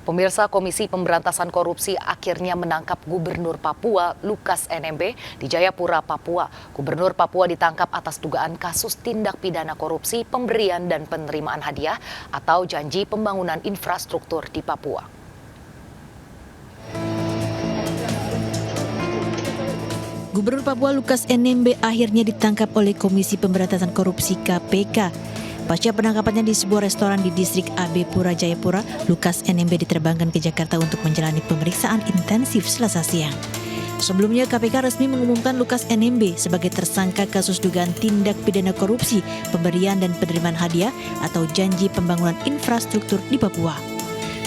Pemirsa, Komisi Pemberantasan Korupsi akhirnya menangkap Gubernur Papua Lukas NMB di Jayapura, Papua. Gubernur Papua ditangkap atas dugaan kasus tindak pidana korupsi, pemberian dan penerimaan hadiah atau janji pembangunan infrastruktur di Papua. Gubernur Papua Lukas NMB akhirnya ditangkap oleh Komisi Pemberantasan Korupsi KPK. Pasca penangkapannya di sebuah restoran di distrik AB Pura Jayapura, Lukas NMB diterbangkan ke Jakarta untuk menjalani pemeriksaan intensif Selasa siang. Sebelumnya KPK resmi mengumumkan Lukas NMB sebagai tersangka kasus dugaan tindak pidana korupsi, pemberian dan penerimaan hadiah atau janji pembangunan infrastruktur di Papua.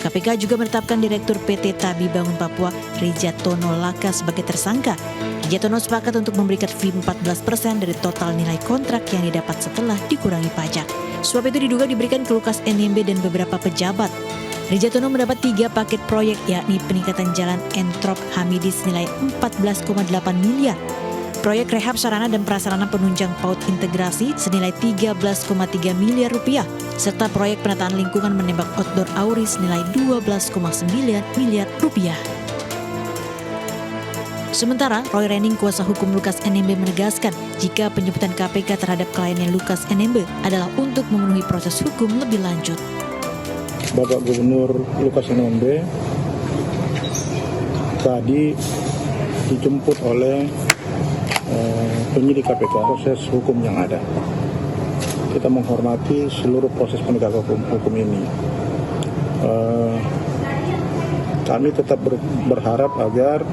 KPK juga menetapkan Direktur PT Tabi Bangun Papua, Rijatono Laka sebagai tersangka. Rijatono sepakat untuk memberikan fee 14% dari total nilai kontrak yang didapat setelah dikurangi pajak. Suap itu diduga diberikan ke Lukas NMB dan beberapa pejabat. Rijatono mendapat 3 paket proyek, yakni peningkatan jalan Entrop Hamidis senilai 14,8 miliar, proyek rehab sarana dan prasarana penunjang PAUD integrasi senilai 13,3 miliar rupiah, serta proyek penataan lingkungan menembak outdoor Auris senilai 12,9 miliar rupiah. Sementara, Roy Rening, kuasa hukum Lukas NMB, menegaskan jika penjemputan KPK terhadap kliennya Lukas NMB adalah untuk memenuhi proses hukum lebih lanjut. Bapak Gubernur Lukas NMB tadi dijemput oleh penyidik KPK, proses hukum yang ada. Kita menghormati seluruh proses penegakan hukum ini. Kami tetap berharap agar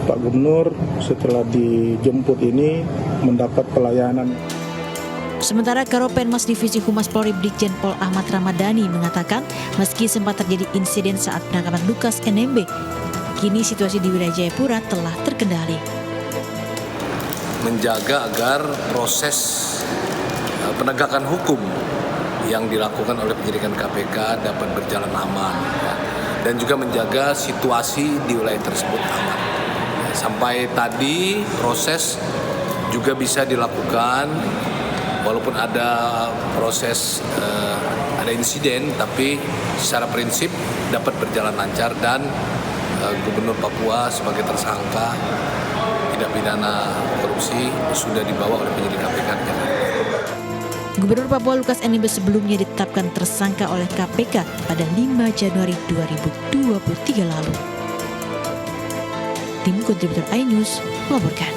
Pak Gubernur setelah dijemput ini mendapat pelayanan. Sementara Karopenmas Divisi Humas Polri Brigjen Pol Ahmad Ramadhani mengatakan meski sempat terjadi insiden saat penangkapan Lukas NMB, kini situasi di wilayah Jayapura telah terkendali. Menjaga agar proses penegakan hukum yang dilakukan oleh penyidikan KPK dapat berjalan aman, dan juga menjaga situasi di wilayah tersebut aman. Sampai tadi proses juga bisa dilakukan walaupun ada proses ada insiden, tapi secara prinsip dapat berjalan lancar dan Gubernur Papua sebagai tersangka tindak pidana korupsi sudah dibawa oleh penyidik KPK di Jakarta. Gubernur Papua Lukas NMB sebelumnya ditetapkan tersangka oleh KPK pada 5 Januari 2023 lalu. Tim kontributor iNews melaporkan.